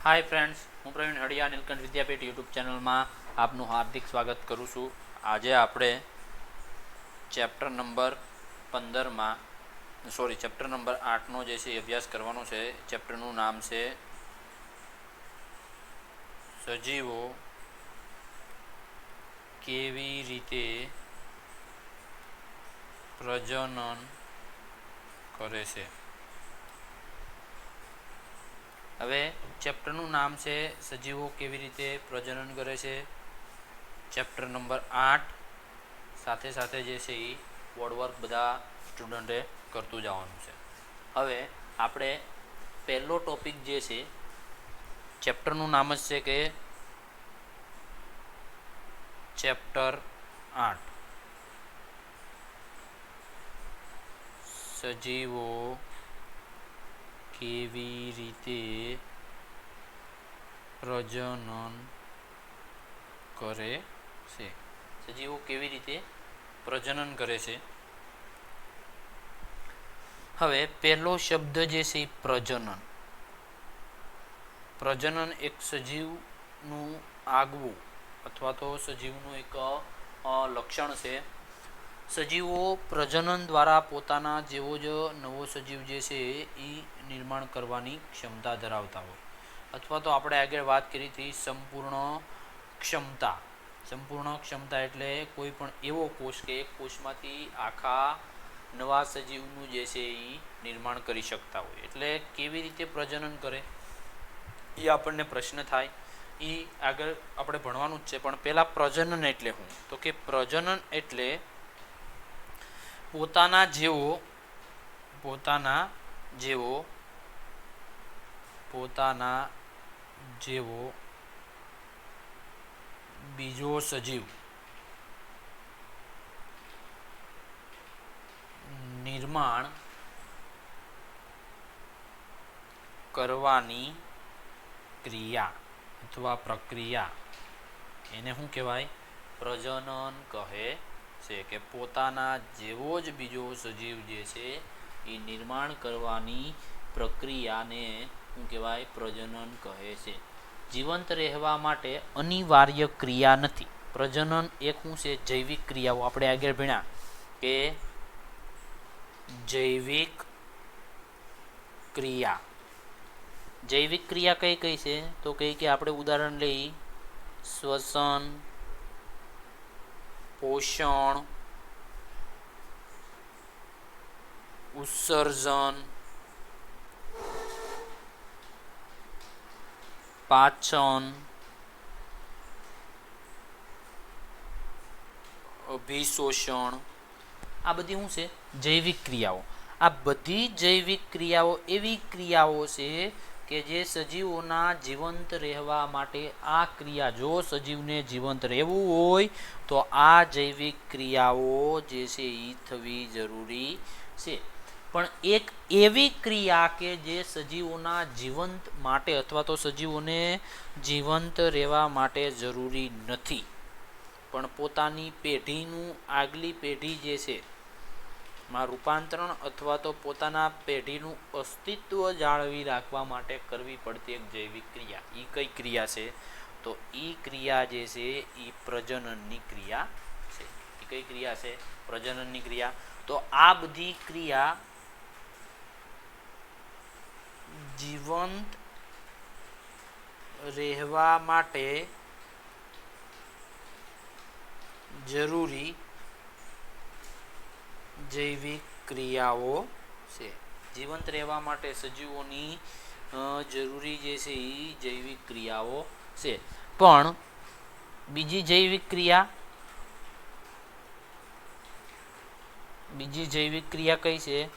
Hi friends, हूँ प्रवीण हड़िया નીલકંઠ વિદ્યાપીઠ YouTube ચેનલમાં આપનું હાર્દિક સ્વાગત કરું છું। આજે આપણે ચેપ્ટર નંબર 15માં ચેપ્ટર નંબર 8નો જે છે અભ્યાસ કરવાનો છે। ચેપ્ટરનું નામ છે સજીવો કેવી રીતે પ્રજનન કરે છે। હવે ચેપ્ટરનું નામ છે સજીવો કેવી રીતે પ્રજનન કરે છે। ચેપ્ટર નંબર 8 સાથે સાથે જે છે એ બોર્ડવર્ક બધા સ્ટુડન્ટે કરતું જવાનું છે। હવે આપણે પહેલો ટોપિક જે છે ચેપ્ટરનું નામ જ છે કે ચેપ્ટર 8 સજીવો કેવી રીતે પ્રજનન કરે છે। સજીવો કેવી રીતે પ્રજનન કરે છે। હવે પહેલો શબ્દ જે છે પ્રજનન। પ્રજનન એક સજીવનું આગવું અથવા તો સજીવનું એક લક્ષણ છે। સજીવો પ્રજનન દ્વારા પોતાના જેવો જ નવો સજીવ જે છે એ નિર્માણ કરવાની ક્ષમતા ધરાવતા હોય, અથવા તો આપણે આગળ વાત કરી હતી સંપૂર્ણ ક્ષમતા એટલે કોઈ પણ એવો કોષ કે એક કોષમાંથી આખા નવા સજીવનું જે છે એ નિર્માણ કરી શકતા હોય। એટલે કેવી રીતે પ્રજનન કરે એ આપણને પ્રશ્ન થાય, એ આગળ આપણે ભણવાનું જ છે। પણ પહેલાં પ્રજનન એટલે શું? તો કે પ્રજનન એટલે પોતાના જેવો બીજો સજીવ નિર્માણ કરવાની ક્રિયા અથવા પ્રક્રિયા એને શું કહેવાય? પ્રજનન કહે છે। કે પોતાના જેવો જ બીજો સજીવ જે છે એ નિર્માણ કરવાની પ્રક્રિયાને શું કહેવાય? પ્રજનન કહે છે। જીવંત રહેવા માટે અનિવાર્ય ક્રિયા નથી। પ્રજનન એક શું છે? જૈવિક ક્રિયાઓ આપણે આગળ ભણ્યા કે જૈવિક ક્રિયા કઈ કઈ છે? તો કઈ કે આપણે ઉદાહરણ લઈ શ્વસન, પોષણ, ઉત્સર્જન, પાચન, અભિશોષણ, આ બધી શું છે? જૈવિક ક્રિયાઓ। આ બધી જૈવિક ક્રિયાઓ એવી ક્રિયાઓ છે કે જે સજીવોના જીવંત રહેવા માટે આ ક્રિયા, જો સજીવને જીવંત રહેવું હોય તો આ જૈવિક ક્રિયાઓ જે છે એ થવી જરૂરી છે। પણ એક એવી ક્રિયા કે જે સજીવોના જીવંત માટે અથવા તો સજીવોને જીવંત રહેવા માટે જરૂરી નથી, પણ પોતાની પેઢીનું આગલી પેઢી જે છે માં રૂપાંતરણ અથવા તો પોતાના પેઢીનું અસ્તિત્વ જાળવી રાખવા માટે કરવી પડતી એક જૈવિક ક્રિયા, એ કઈ ક્રિયા છે? તો એ ક્રિયા જે છે એ પ્રજનનની ક્રિયા છે। એ કઈ ક્રિયા છે? પ્રજનનની ક્રિયા। તો આ બધી ક્રિયા જીવંત રહેવા માટે જરૂરી જૈવિક ક્રિયાઓ છે। જીવંત રહેવા માટે સજીવોની જરૂરી જે છે એ જૈવિક ક્રિયાઓ છે। પણ બીજી જૈવિક ક્રિયા કઈ છે?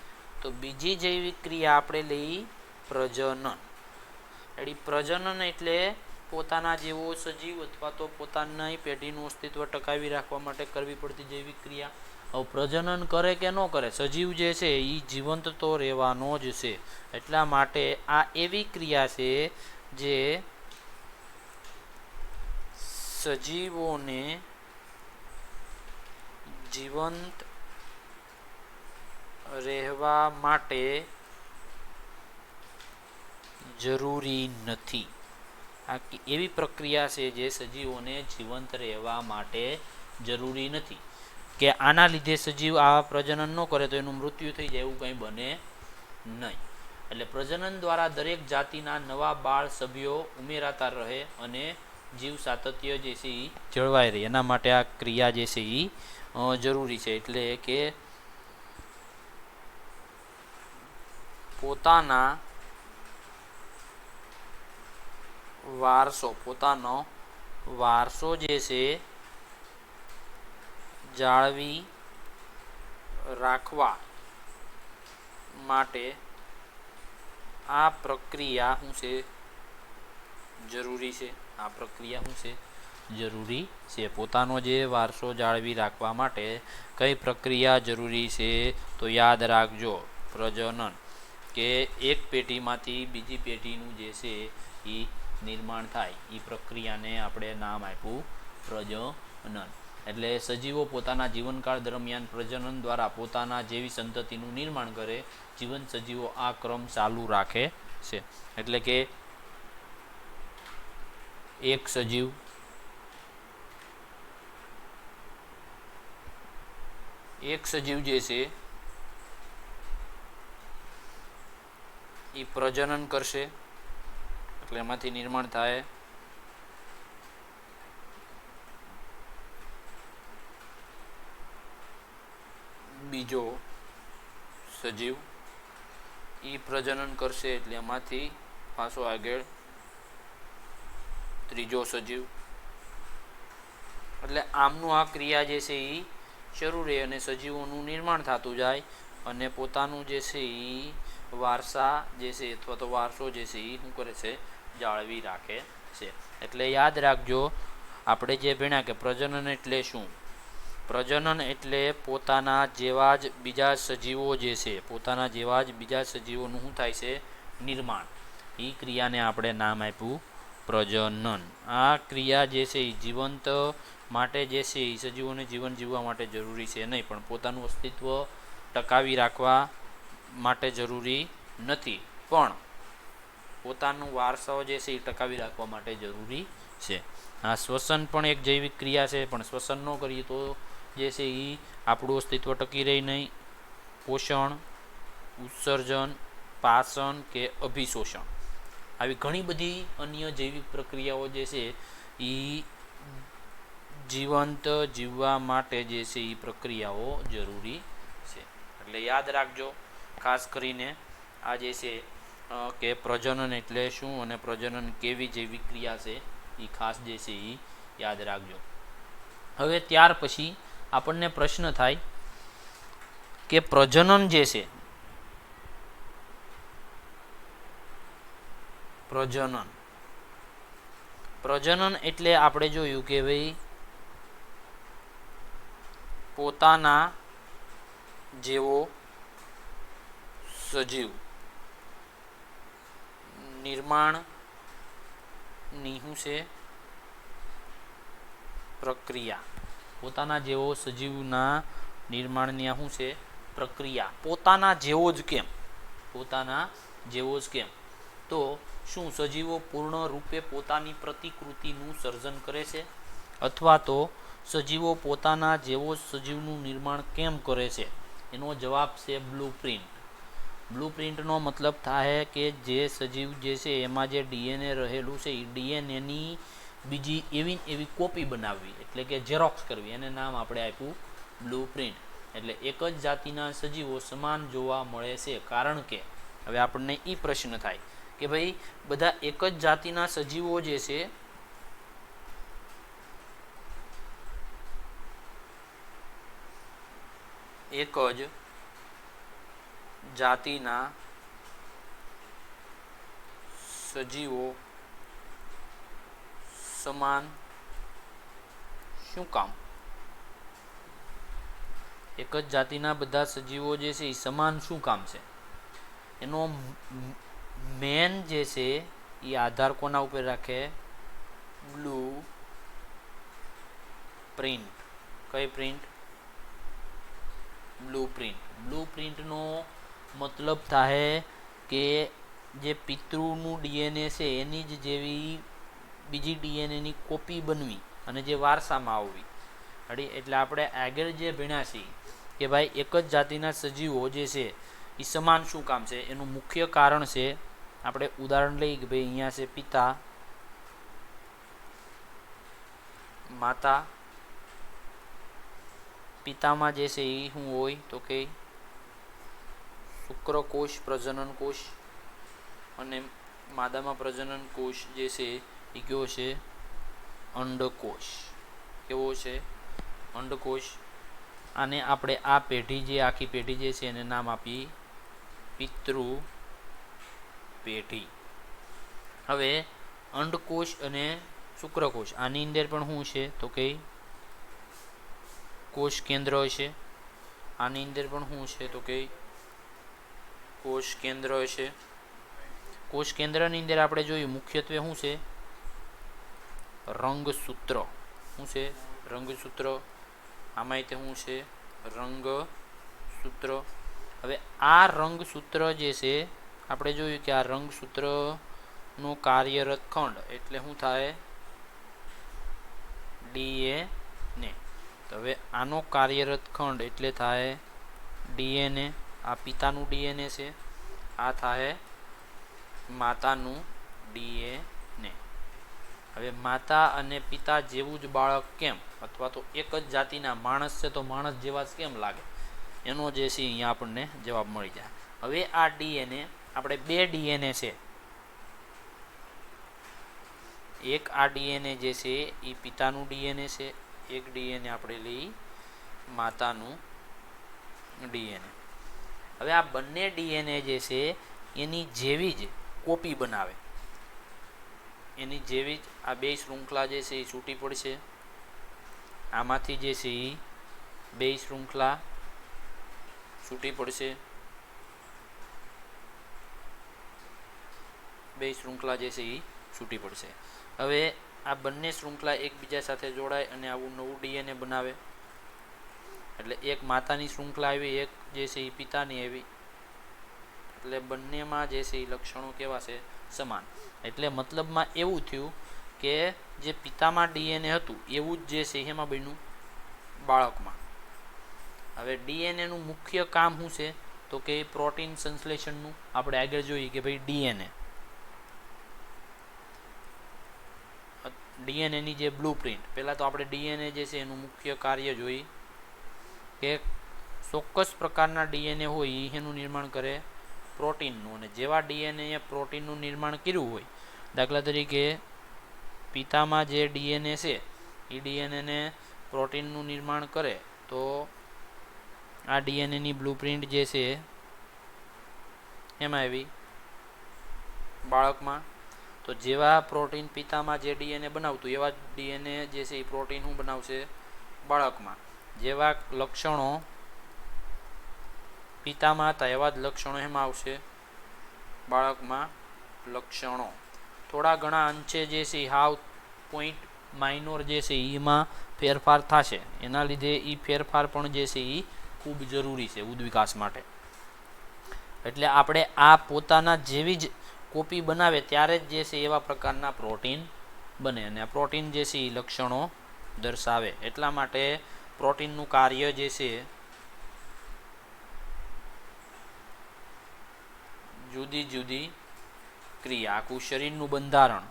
તો બીજી જૈવિક ક્રિયા આપણે લઈ પ્રજનન। પ્રજનન એટલે પોતાના જેવો સજીવ અથવા તો પોતાની પેઢીનું અસ્તિત્વ ટકાવી રાખવા માટે કરવી પડતી જૈવિક ક્રિયા। હવે પ્રજનન કરે કે ન કરે, સજીવ જે છે એ જીવંત તો રહેવાનો જ છે। એટલા માટે આ એવી ક્રિયા છે જે સજીવોને જીવંત રહેવા માટે જરૂરી નથી। આ એવી પ્રક્રિયા છે જે સજીવોને જીવંત રહેવા માટે જરૂરી નથી, કે આના લીધે સજીવ આ પ્રજનન ન કરે તો એનું મૃત્યુ થઈ જાય, એવું કંઈ બને નહીં. એટલે પ્રજનન દ્વારા દરેક જાતિના નવા બાળ સભ્યો ઉમેરાતા રહે અને જીવ સાતત્ય જે છે એ જળવાઈ રહે, એના માટે આ ક્રિયા જે છે એ જરૂરી છે. એટલે કે પોતાનો વારસો જે છે જાળવી રાખવા માટે આ પ્રક્રિયા શું છે? જરૂરી છે. આ પ્રક્રિયા શું છે? જરૂરી છે. પોતાનો જે વારસો જાળવી રાખવા માટે કઈ પ્રક્રિયા જરૂરી છે? તો યાદ રાખજો, પ્રજનન, કે એક પેઢીમાંથી બીજી પેઢીનું જે છે એ નિર્માણ થાય, એ પ્રક્રિયાને આપણે નામ આપ્યું પ્રજનન. એટલે સજીવો પોતાના જીવનકાળ દરમિયાન પ્રજનન દ્વારા પોતાના જેવી સંતતિનું નિર્માણ કરે. જીવંત સજીવો આ ક્રમ ચાલુ રાખે છે. એટલે કે એક સજીવ જે છે એ પ્રજનન કરશે, એટલે એમાંથી નિર્માણ થાય. બીજો સજીવ એ પ્રજનન કરશે, એટલે એમાંથી પાછો આગળ ત્રીજો સજીવ. એટલે આમનું આ ક્રિયા જે છે એ શરૂ રહે અને સજીવોનું નિર્માણ થતું જાય અને પોતાનું જે છે એ વારસા જે છે અથવા તો વારસો જે છે એ શું કરે છે? જાળવી રાખે છે. એટલે યાદ રાખજો, આપણે જે ભણ્યા કે પ્રજનન એટલે શું? પ્રજનન એટલે પોતાના જેવા જ બીજા સજીવો જે છે, પોતાના જેવા જ બીજા સજીવોનું શું થાય છે? નિર્માણ. એ ક્રિયાને આપણે નામ આપ્યું પ્રજનન. આ ક્રિયા જે છે એ જીવંત માટે જે છે એ સજીવોને જીવન જીવવા માટે જરૂરી છે નહીં, પણ પોતાનું અસ્તિત્વ ટકાવી રાખવા માટે જરૂરી નથી, પણ પોતાનું વારસાઓ જે છે એ ટકાવી રાખવા માટે જરૂરી છે. આ શ્વસન પણ એક જૈવિક ક્રિયા છે, પણ શ્વસન ન કરીએ તો જે છે એ આપણું અસ્તિત્વ ટકી રહી નહીં. પોષણ, ઉત્સર્જન, પાચન કે અભિશોષણ, આવી ઘણી બધી અન્ય જૈવિક પ્રક્રિયાઓ જે છે એ જીવંત જીવવા માટે જે છે એ પ્રક્રિયાઓ જરૂરી છે. એટલે યાદ રાખજો, ખાસ કરીને આ જે છે કે પ્રજનન એટલે શું અને પ્રજનન કેવી જૈવિક ક્રિયા છે, એ ખાસ જે છે એ યાદ રાખજો. હવે ત્યાર પછી આપણને પ્રશ્ન થાય કે પ્રજનન જે છે, પ્રજનન એટલે આપણે જોયું કે ભાઈ પોતાના જેવો સજીવ નિર્માણની શું છે? પ્રક્રિયા. પોતાના જેવો સજીવના નિર્માણની આ શું છે? પ્રક્રિયા. પોતાના જેવો જ કેમ? પોતાના જેવો જ કેમ? તો શું સજીવો પૂર્ણ રૂપે પોતાની પ્રતિકૃતિનું સર્જન કરે છે? અથવા તો સજીવો પોતાના જેવો સજીવનું નિર્માણ કેમ કરે છે? એનો જવાબ છે બ્લુપ્રિન્ટ. બ્લુપ્રિન્ટનો મતલબ થાય કે જે સજીવ જે છે એમાં જે ડીએનએ રહેલું છે એ ડીએનએની બીજી એવી કોપી બનાવવી, એટલે કે ઝેરોક્સ કરવી, એને નામ આપણે આપ્યું બ્લુપ્રિન્ટ. એટલે એક જ જાતિના સજીવો સમાન જોવા મળે છે, કારણ કે હવે આપણને એ પ્રશ્ન થાય કે ભાઈ બધા એક જ જાતિના સજીવો જે છે એક જ જાતિના સજીવો સમાન શું કામ? એક જ જાતિના બધા સજીવો જે છે એ સમાન શું કામ છે? એનો મેન જે છે એ આધાર કોના ઉપર રાખે? Blue print. કઈ પ્રિન્ટ? બ્લુપ્રિન્ટ. બ્લુપ્રિન્ટનો મતલબ થાય કે જે પિતૃનું ડીએનએ છે એની જ જેવી બીજી ડીએનએની કોપી બનવી અને જે વારસામાં આવવી. એટલે આપણે આગળ જે ભણ્યા છીએ કે ભાઈ એક જ જાતિના સજીવો જે છે એ સમાન શું કામ છે, એનું મુખ્ય કારણ છે. આપણે ઉદાહરણ લઈએ કે ભાઈ અહીંયા છે પિતા માતા. પિતામાં જે છે એ શું હોય તો કે શુક્રકોષ પ્રજનન કોષ, અને માદામાં પ્રજનન કોષ જે છે એ કેવો છે અંડકોષ. કેવો છે અંડકોષ. અને આપણે આ પેઢી જે આખી પેઢી જે છે એને નામ આપી પિતૃ પેઢી. હવે અંડકોષ અને શુક્રકોષ આની અંદર પણ શું છે તો કે કોષ કેન્દ્ર હશે. આની અંદર પણ શું છે તો કે કોષ કેન્દ્ર હશે. કોષ કેન્દ્રની અંદર આપણે જોયું મુખ્યત્વે શું છે રંગસૂત્ર. શું છે રંગસૂત્ર. આમાં તે શું છે રંગસૂત્ર. હવે આ રંગસૂત્ર જે છે આપણે જોયું કે આ રંગસૂત્રનો કાર્યરત ખંડ એટલે શું થાય ડીએનએ. તો હવે આનો કાર્યરત ખંડ એટલે થાય ડીએનએ. આ પિતાનું ડીએનએ છે, આ થાય માતાનું ડીએનએ. હવે માતા અને પિતા જેવું જ બાળક કેમ, અથવા તો એક જ જાતિના માણસ છે તો માણસ જેવા જ કેમ લાગે, એનો જે છે અહીંયા આપણને જવાબ મળી જાય. હવે આ ડીએનએ આપણે બે ડીએનએ છે. એક આ ડીએનએ જે છે એ પિતાનું ડીએનએ છે, એક ડીએનએ આપણે લઈ માતાનું ડીએનએ. હવે આ બંને ડીએનએ જે છે એની જેવી જ કોપી બનાવે. એની જેવી જ આ બે શૃંખલા જે છે એ છૂટી પડશે. આમાંથી જે છે એ બે શૃંખલા છૂટી પડશે. બે શૃંખલા જે છે એ છૂટી પડશે. હવે આ બંને શૃંખલા એકબીજા સાથે જોડાય અને આવું નવું ડીએનએ બનાવે. એટલે એક માતાની શૃંખલા આવી, એક જે છે એ પિતાની આવી. એટલે બંનેમાં જે છે એ લક્ષણો કેવા છે સમાન. એટલે મતલબમાં એવું થયું કે જે પિતામાં ડીએનએ હતું એવું જ જે છે એમાં બન્યું બાળકમાં. હવે ડીએનએનું મુખ્ય કામ શું છે તો કે પ્રોટીન સંશ્લેષણનું. આપણે આગળ જોઈએ કે ભાઈ ડીએનએની જે બ્લુપ્રિન્ટ, પહેલાં તો આપણે ડીએનએ જે છે એનું મુખ્ય કાર્ય જોઈ કે ચોક્કસ પ્રકારના ડીએનએ હોય એનું નિર્માણ કરે પ્રોટીનનું. અને જેવા ડીએનએ પ્રોટીનનું નિર્માણ કર્યું હોય, દાખલા તરીકે પિતામાં જે ડીએનએ છે એ ડીએનએને પ્રોટીનનું નિર્માણ કરે તો આ ડીએનએની બ્લુપ્રિન્ટ જે છે એમાં આવી બાળકમાં. તો જેવા પ્રોટીન પિતામાં જે ડીએનએ બનાવતું એવા જ ડીએનએ જે છે એ પ્રોટીન શું બનાવશે બાળકમાં. જેવા લક્ષણો પિતામાં હતા એવા જ લક્ષણો એમાં આવશે બાળકમાં. લક્ષણો થોડા ઘણા અંશે જે છે હાવ પોઈન્ટ માઇનોર જે છે એમાં ફેરફાર થશે. એના લીધે એ ફેરફાર પણ જે છે એ ખૂબ જરૂરી છે ઉદ્વિકાસ માટે. એટલે આપણે આ પોતાના જેવી જ કોપી બનાવે ત્યારે જ જે છે એવા પ્રકારના પ્રોટીન બને. અને આ પ્રોટીન જે છે એ લક્ષણો દર્શાવે. એટલા માટે પ્રોટીનનું કાર્ય જે છે જુદી જુદી ક્રિયા. આખું શરીરનું બંધારણ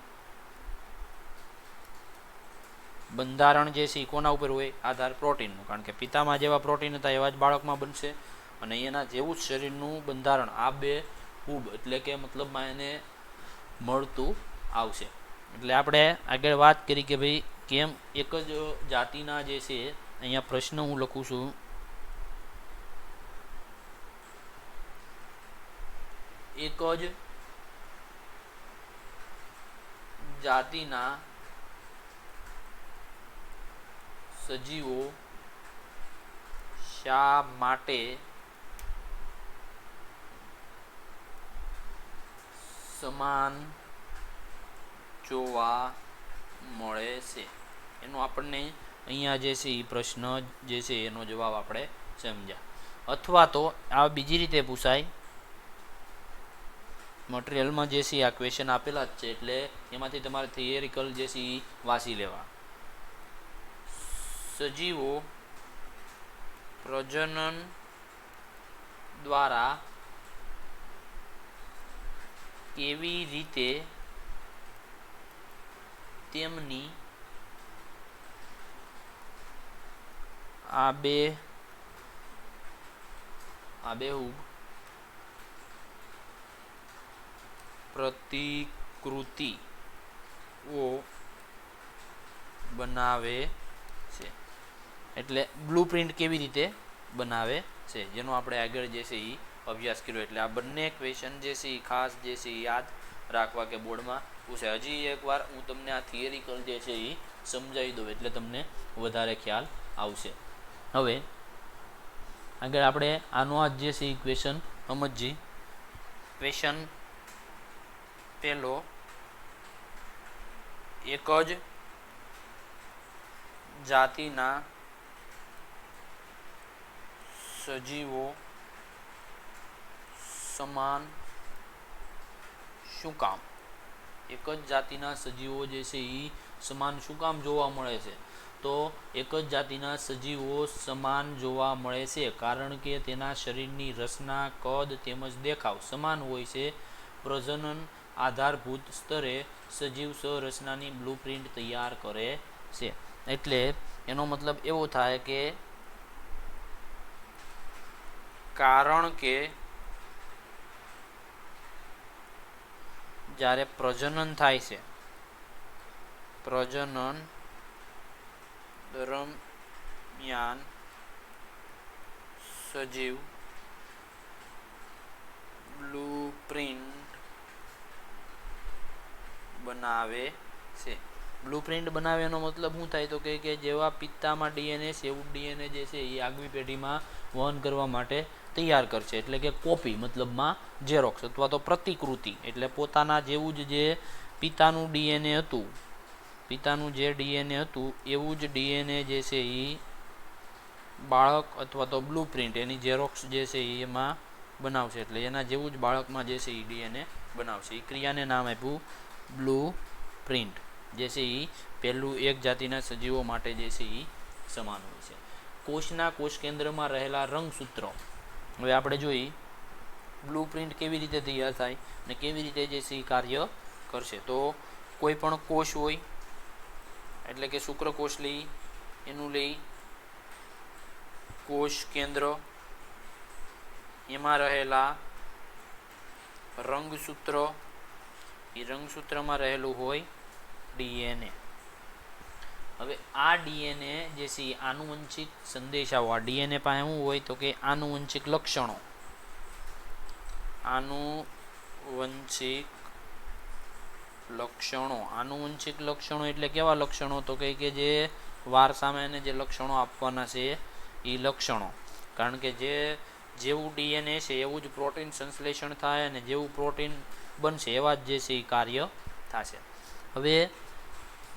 જે છે એ કોના ઉપર હોય આધાર પ્રોટીનનું. કારણ કે પિતામાં જેવા પ્રોટીન હતા એવા જ બાળકમાં બનશે અને એના જેવું જ શરીરનું બંધારણ આ બે ખૂબ એટલે કે મતલબમાં એને મળતું આવશે. એટલે આપણે આગળ વાત કરી કે ભાઈ કેમ એક જ જાતિના જે છે, અહીંયા પ્રશ્ન હું લખું છું એક જ જાતિના સજીવો શા માટે સમાન જોવા મળે છે, એનો આપણને અહીંયા જે છે એ પ્રશ્ન જે છે એનો જવાબ આપણે સમજ્યા. અથવા તો આ બીજી રીતે પૂછાય મટીરિયલમાં જે છે આ ક્વેશ્ચન આપેલા જ છે, એટલે એમાંથી તમારે થિયરિકલ જે છે એ વાંચી લેવા. સજીવો પ્રજનન દ્વારા કેવી રીતે તેમની આબેહૂબ પ્રતિકૃતિઓ બનાવે છે. એટલે બ્લુપ્રિન્ટ કેવી રીતે બનાવે છે, જેનો આપણે આગળ જે છે એ અભ્યાસ કર્યો. એટલે આ બંને ક્વેશ્ચન જે છે એ ખાસ જે છે એ યાદ રાખવા કે બોર્ડમાં પૂછે. હજી એકવાર હું તમને આ થિયરિકલ જે છે એ સમજાવી દઉં એટલે તમને વધારે ખ્યાલ આવશે. હવે આગળ આપણે આનો આ જે છે એ ક્વેશ્ચન સમજીએ. ક્વેશ્ચન પહેલો, એક જ જાતિના સજીવો સમાન શું કામ? એક જ જાતિના સજીવો જે છે એ સમાન શું કામ જોવા મળે છે? તો એક જ જાતિના સજીવો સમાન જોવા મળે છે કારણ કે તેના શરીરની રચના, કદ તેમજ દેખાવ સમાન હોય છે. પ્રજનન આધારભૂત સ્તરે સજીવ સંરચનાની બ્લુપ્રિન્ટ તૈયાર કરે છે. એટલે એનો મતલબ એવો થાય કે કારણ કે જ્યારે પ્રજનન થાય છે, પ્રજનન દરમિયાન સજીવ બ્લુપ્રિન્ટ બનાવે છે. બ્લુપ્રિન્ટ બનાવ્યાનો મતલબ શું થાય? તો કે જેવા પિતામાં ડીએનએ છે એવું ડીએનએ જે છે એ આગવી પેઢીમાં વહન કરવા માટે તૈયાર કરશે. એટલે કે કોપી, મતલબમાં ઝેરોક્સ અથવા તો પ્રતિકૃતિ. એટલે પોતાના જેવું જ જે પિતાનું ડીએનએ હતું, પિતાનું જે ડીએનએ હતું એવું જ ડીએનએ જે છે એ બાળક અથવા તો બ્લુપ્રિન્ટ એની ઝેરોક્સ જે છે એ એમાં બનાવશે. એટલે એના જેવું જ બાળકમાં જે છે એ ડીએનએ બનાવશે. એ ક્રિયાને નામ આપ્યું બ્લુપ્રિન્ટ. જે છે એ પહેલું એક જાતિના સજીવો માટે જે છે એ સમાન હોય છે. કોષના કોષ કેન્દ્રમાં રહેલા રંગસૂત્રો. હવે આપણે જોઈએ બ્લુપ્રિન્ટ કેવી રીતે તૈયાર થાય અને કેવી રીતે જે છે એ કાર્ય કરશે. તો કોઈ પણ કોષ હોય, એટલે કે શુક્રકોષ લઈ, એનું લઈ કોષ કેન્દ્ર, એમાં રહેલા રંગસૂત્ર, એ રંગસૂત્રમાં રહેલું હોય ડીએનએ. હવે આ ડીએનએ જે છે આનુવંશિક સંદેશાઓ, આ ડીએનએ પાસે શું હોય? તો કે આનુવંશિક લક્ષણો. આનુવંશિક લક્ષણો એટલે કેવા લક્ષણો? તો કે જે વારસામાં જે લક્ષણો આપવાના છે એ લક્ષણો. કારણ કે જેવું ડીએનએ છે એવું જ પ્રોટીન સંશ્લેષણ થાય અને જેવું પ્રોટીન બનશે એવા જ જે છે એ કાર્ય થશે. હવે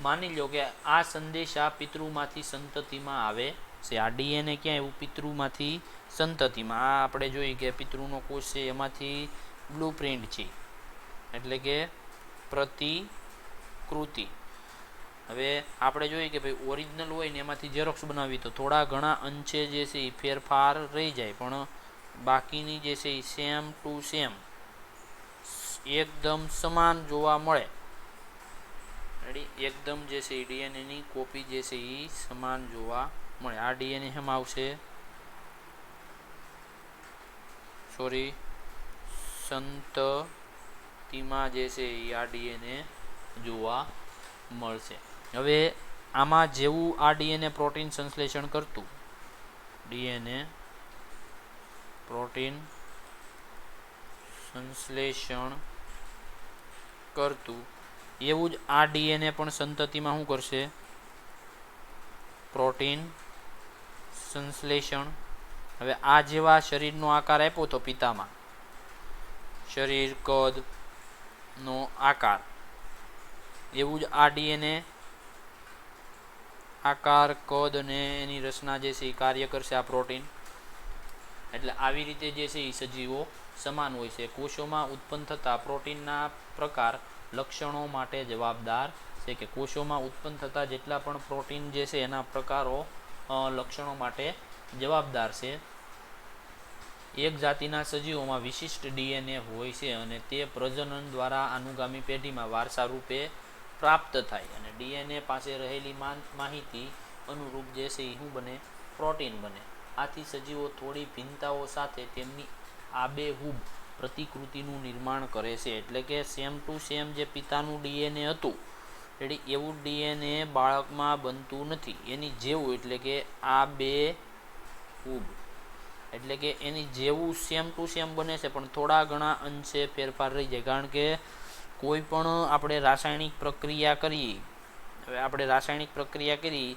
માની લો કે આ સંદેશા પિતૃમાંથી સંતતિમાં આવે છે. આ ડીએનએ ક્યાં એવું? પિતૃમાંથી સંતતિમાં. આ આપણે જોઈએ કે પિતૃનો કોષ છે એમાંથી બ્લુપ્રિન્ટ છે, એટલે કે પ્રતિકૃતિ. હવે આપણે જોઈએ કે ભાઈ ઓરિજિનલ હોય ને એમાંથી ઝેરોક્સ બનાવી તો થોડા ઘણા અંશે જે છે એ ફેરફાર રહી જાય, પણ બાકીની જે છે એ સેમ ટુ સેમ એકદમ સમાન જોવા મળે. એકદમ જે છે એ ડીએનએની કોપી જે છે એ સમાન જોવા મળે. આ ડીએનએ એમાં આવશે સંતતિમાં જે છે એ આ ડીએનએ જોવા મળશે. હવે આમાં જેવું આ ડીએનએ પ્રોટીન સંશ્લેષણ કરતું, ડીએનએ પ્રોટીન સંશ્લેષણ કરતું એવું જ આ ડીએનએ પણ સંતતિમાં શું કરશે? પ્રોટીન સંશ્લેષણ. હવે આ જેવા શરીરનો આકાર આપ્યો તો પિતામાં, શરીર કદ નો આકાર, એવું જ આ ડીએનએ આકાર, કદ અને એની રચના જે છે એ કાર્ય કરશે આ પ્રોટીન. એટલે આવી રીતે જે છે એ સજીવો સમાન હોય છે. કોષોમાં ઉત્પન્ન થતા પ્રોટીનના પ્રકાર લક્ષણો માટે જવાબદાર છે, કે કોષોમાં ઉત્પન્ન થતા જેટલા પણ પ્રોટીન જે છે એના પ્રકારો લક્ષણો માટે જવાબદાર છે. એક જાતિના સજીવોમાં વિશિષ્ટ ડીએનએ હોય છે અને તે પ્રજનન દ્વારા અનુગામી પેઢીમાં વારસા રૂપે પ્રાપ્ત થાય, અને ડીએનએ પાસે રહેલી માહિતી અનુરૂપ જે છે એ શું બને? પ્રોટીન બને. આથી સજીવો થોડી ભિન્નતાઓ સાથે તેમની આબેહૂબ પ્રતિકૃતિનું નિર્માણ કરે છે. એટલે કે સેમ ટુ સેમ જે પિતાનું ડીએનએ હતું એટલે એવું ડીએનએ બાળકમાં બનતું નથી, એની જેવું. એટલે કે આબેહૂબ એટલે કે એની જેવું સેમ ટુ સેમ બને છે, પણ થોડા ઘણા અંશે ફેરફાર રહી જાય. કારણ કે કોઈ પણ આપણે રાસાયણિક પ્રક્રિયા કરીએ, હવે આપણે રાસાયણિક પ્રક્રિયા કરી,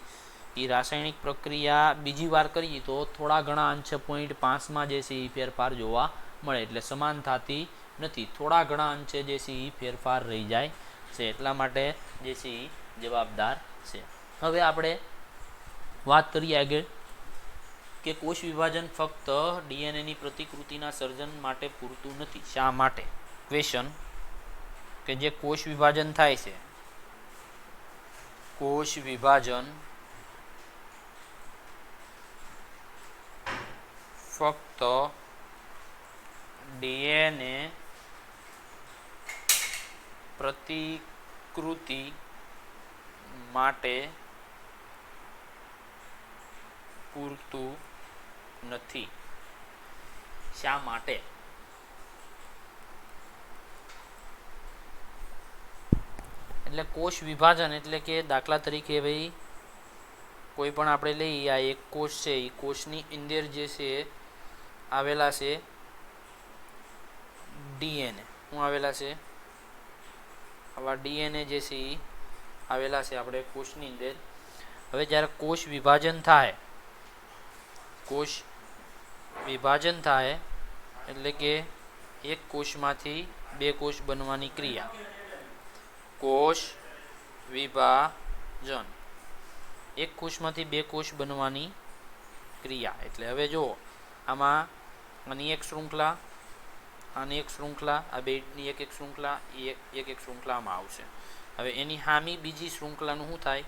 એ રાસાયણિક પ્રક્રિયા બીજી વાર કરીએ તો થોડા ઘણા અંશે 0.5માં જે છે એ ફેરફાર જોવા મળે. એટલે સમાન થતી નથી, થોડા ઘણા અંશે જે છે એ ફેરફાર રહી જાય છે. એટલા માટે જે છે એ જવાબદાર છે. હવે આપણે વાત કરીએ આગળ કે કોષ વિભાજન ફક્ત ડીએનએની પ્રતિકૃતિના સર્જન માટે પૂરતું નથી. શા માટે? ક્વેશ્ચન કે જે કોષ વિભાજન થાય છે, કોષ વિભાજન ફક્ત ડીએનએ પ્રતિકૃતિ માટે પૂરતું નથી. શા માટે? એટલે કોષ વિભાજન એટલે કે દાખલા તરીકે ભાઈ કોઈ પણ આપણે લઈએ, આ એક કોષ છે, એ કોષની અંદર જે છે આવેલા છે ડીએનએ. શું આવેલા છે? આવા ડીએનએ જે છે એ આવેલા છે આપણે કોષની અંદર. હવે જ્યારે કોષ વિભાજન થાય, કોષ વિભાજન થાય એટલે કે એક કોષમાંથી બે કોષ બનવાની ક્રિયા, કોષ વિભાજન. એક કોષમાંથી બે કોષ બનવાની ક્રિયા. એટલે હવે જો આમાં આની એક શૃંખલા, આની એક શૃંખલા, આ બેની એક શૃંખલા, એક શૃંખલામાં આવશે. હવે એની હામી બીજી શૃંખલાનું શું થાય?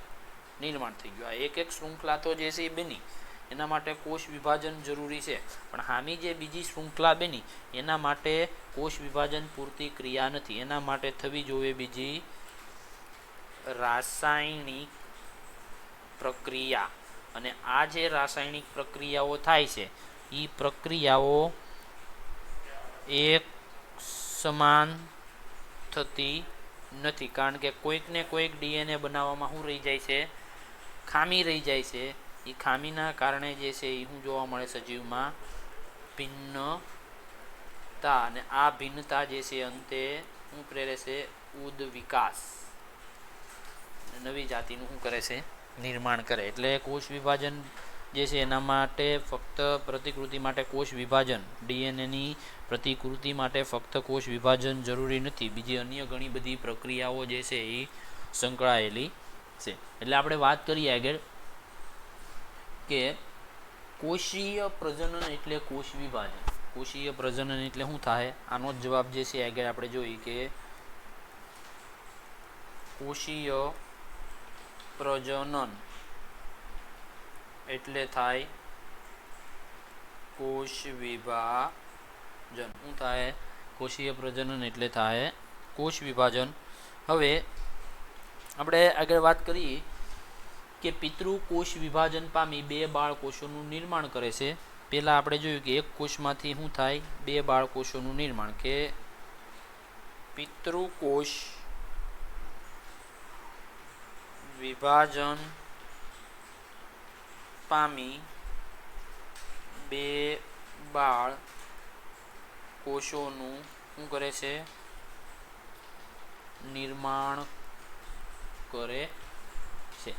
નિર્માણ થઈ ગયું. આ એક શૃંખલા તો જે છે એ બની, એના માટે કોષ વિભાજન જરૂરી છે, પણ હામી જે બીજી શૃંખલા બની એના માટે કોષ વિભાજન પૂરતી ક્રિયા નથી. એના માટે થવી જોઈએ બીજી રાસાયણિક પ્રક્રિયા. અને આ જે રાસાયણિક પ્રક્રિયાઓ થાય છે એ પ્રક્રિયાઓ એક સમાન થતી નથી, કારણ કે કોઈક ને કોઈક ડીએનએ બનાવવામાં શું રહી જાય છે? ખામી રહી જાય છે. એ ખામીના કારણે જે છે એ શું જોવા મળે સજીવમાં? ભિન્નતા. અને આ ભિન્નતા જે છે અંતે શું પ્રેરે છે? ઉદ્વિકાસ, નવી જાતિનું શું કરે છે? નિર્માણ કરે. એટલે કોષ વિભાજન જે છે એના માટે ફક્ત પ્રતિકૃતિ માટે કોષ વિભાજન, ડીએનએની પ્રતિકૃતિ માટે ફક્ત કોષ વિભાજન જરૂરી નથી, બીજી અન્ય ઘણી બધી પ્રક્રિયાઓ જે છે એ સંકળાયેલી છે. એટલે આપણે વાત કરીએ આગળ કે કોષીય પ્રજનન એટલે કોષ વિભાજન. કોષીય પ્રજનન એટલે શું થાય? આનો જ જવાબ જે છે આગળ આપણે જોઈએ કે કોષીય પ્રજનન એટલે થાય કોષ વિભાજન. શું થાય? કોષીય પ્રજનન એટલે થાય કોષ વિભાજન. હવે આપણે આગળ વાત કરીએ કે પિતૃ કોષ વિભાજન પામી બે બાળકોષોનું નિર્માણ કરે છે. પહેલાં આપણે જોયું કે એક કોષમાંથી શું થાય? બે બાળકોષોનું નિર્માણ. કે પિતૃ કોષ વિભાજન પામી બે બાળ કોષોનું શું કરે છે? નિર્માણ કરે છે.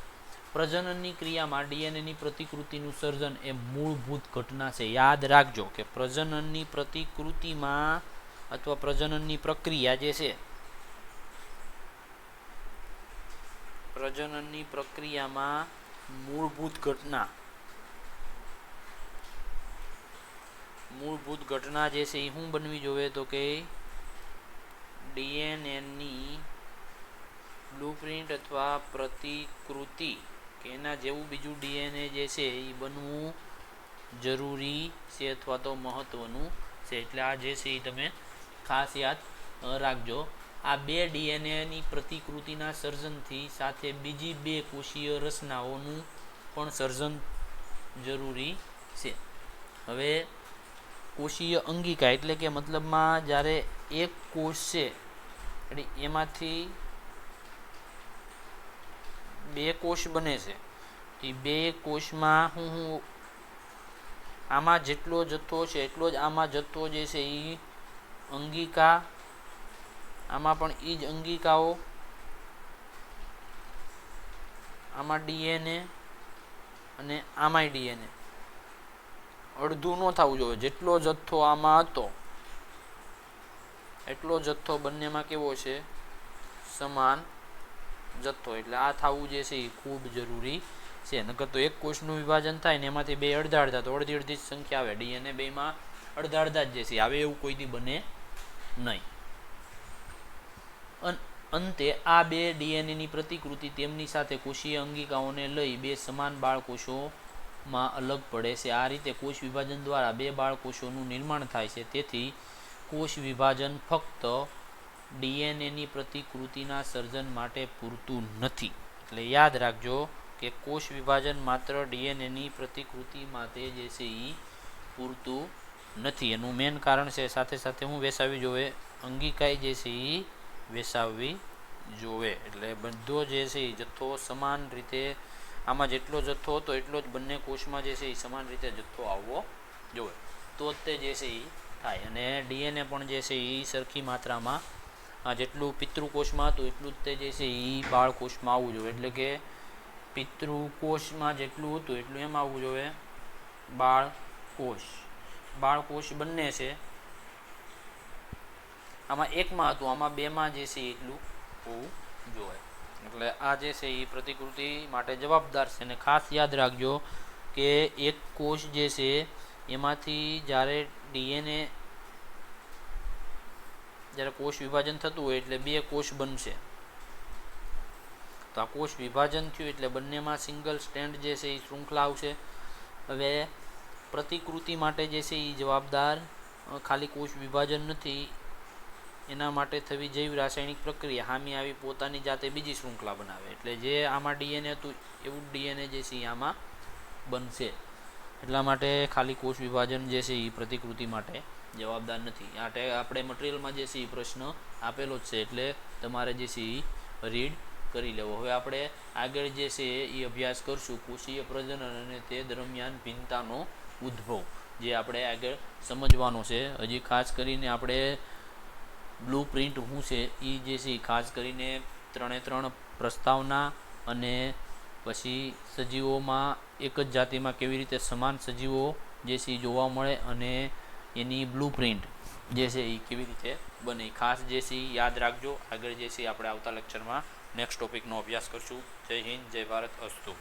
પ્રજનનની ક્રિયામાં ડીએનએની પ્રતિકૃતિનું સર્જન એ મૂળભૂત ઘટના છે. યાદ રાખજો કે પ્રજનનની પ્રતિકૃતિમાં અથવા પ્રજનનની પ્રક્રિયા જે છે, પ્રજનનની પ્રક્રિયામાં મૂળભૂત ઘટના જે છે એ શું બનવી જોઈએ તો કે ડીએનએની બ્લુપ્રિન્ટ અથવા પ્રતિકૃતિ કે એના જેવું બીજું ડીએનએ જે છે એ બનવું જરૂરી છે અથવા તો મહત્ત્વનું છે. એટલે આ જે છે એ તમે ખાસ યાદ રાખજો. આ બે ડીએનએની પ્રતિકૃતિના સર્જનથી સાથે બીજી બે કોષીય રચનાઓનું પણ સર્જન જરૂરી છે. હવે કોષીય અંગિકા એટલે કે મતલબમાં જ્યારે એક કોષ છે એટલે એમાંથી બે કોષ બને છે. એ બે કોષમાં હું આમાં જેટલો જથ્થો છે એટલો જ આમાં જથ્થો જે છે એ અંગિકા, આમાં પણ એ જ અંગિકાઓ, આમાં ડીએનએ અને આમાંય ડીએનએ. અડધું ન થવું જોઈએ. જેટલો જથ્થો આમાં હતો એટલો જથ્થો બંનેમાં કેવો છે? સમાન જથ્થો. એટલે આ થવું જે છે એ ખૂબ જરૂરી છે. નકર તો એક કોષનું વિભાજન થાય ને એમાંથી બે અડધા અડધા તો અડધી અડધી સંખ્યા આવે. ડીએનએ બેમાં અડધા અડધા જ જે છે આવે એવું કોઈ દી બને નહીં. અંતે આ બે ડીએનએની પ્રતિકૃતિ તેમની સાથે કોષીય અંગિકાઓને લઈ બે સમાન બાળકોષોમાં અલગ પડે છે. આ રીતે કોષ વિભાજન દ્વારા બે બાળકોષોનું નિર્માણ થાય છે. તેથી કોષ વિભાજન ફક્ત ડીએનએની પ્રતિકૃતિના સર્જન માટે પૂરતું નથી. એટલે યાદ રાખજો કે કોષ વિભાજન માત્ર ડીએનએની પ્રતિકૃતિ માટે જે છે એ પૂરતું નથી. એનું મેન કારણ છે સાથે સાથે હું વેસાવી જોવે અંગિકાઈ જે છે એ વેસાવવી જોવે. એટલે બધો જે છે એ જથ્થો સમાન રીતે આમાં જેટલો જથ્થો હતો એટલો જ બંને કોષમાં જે છે એ સમાન રીતે જથ્થો આવવો જોઈએ. તો જ તે જે છે એ થાય. અને ડીએનએ પણ જે છે એ સરખી માત્રામાં જેટલું પિતૃકોષમાં હતું એટલું જ તે જે છે એ બાળકોષમાં આવવું જોઈએ. એટલે કે પિતૃકોષમાં જેટલું હતું એટલું એમ આવવું જોઈએ બાળકોષ. બાળકોષ બંને છે આમાં એકમાં હતું આમાં બેમાં જે છે એટલું હોવું જોઈએ. એટલે આ જે છે એ પ્રતિકૃતિ માટે જવાબદાર છે. અને ખાસ યાદ રાખજો કે એક કોષ જે છે એમાંથી જ્યારે ડીએનએ જ્યારે કોષ વિભાજન થતું હોય એટલે બે કોષ બનશે. તો આ કોષ વિભાજન થયું એટલે બંનેમાં સિંગલ સ્ટેન્ડ જે છે એ શૃંખલા આવશે. હવે પ્રતિકૃતિ માટે જે છે એ જવાબદાર ખાલી કોષ વિભાજન નથી, એના માટે થવી જૈવ રાસાયણિક પ્રક્રિયા હામી આવી પોતાની જાતે બીજી શૃંખલા બનાવે. એટલે જે આમાં ડીએનએ હતું એવું ડીએનએ જે છે એ આમાં બનશે. એટલા માટે ખાલી કોષ વિભાજન જે છે એ પ્રતિકૃતિ માટે જવાબદાર નથી. આપણે મટીરિયલમાં જે છે એ પ્રશ્ન આપેલો જ છે એટલે તમારે જે છે એ રીડ કરી લેવો. હવે આપણે આગળ જે છે એ અભ્યાસ કરશું કોષીય પ્રજનન અને તે દરમિયાન ભિન્નતાનો ઉદ્ભવ, જે આપણે આગળ સમજવાનો છે. હજી ખાસ કરીને આપણે બ્લુપ્રિન્ટ શું છે એ જે છે ખાસ કરીને 3 પ્રસ્તાવના અને પછી સજીવોમાં એક જ જાતિમાં કેવી રીતે સમાન સજીવો જે છે જોવા મળે અને એની બ્લુપ્રિન્ટ જે છે એ કેવી રીતે બને ખાસ જે છે યાદ રાખજો. આગળ જે છે આપણે આવતા લેક્ચરમાં નેક્સ્ટ ટોપિકનો અભ્યાસ કરશું. જય હિન્દ, જય ભારત, અસ્તુ.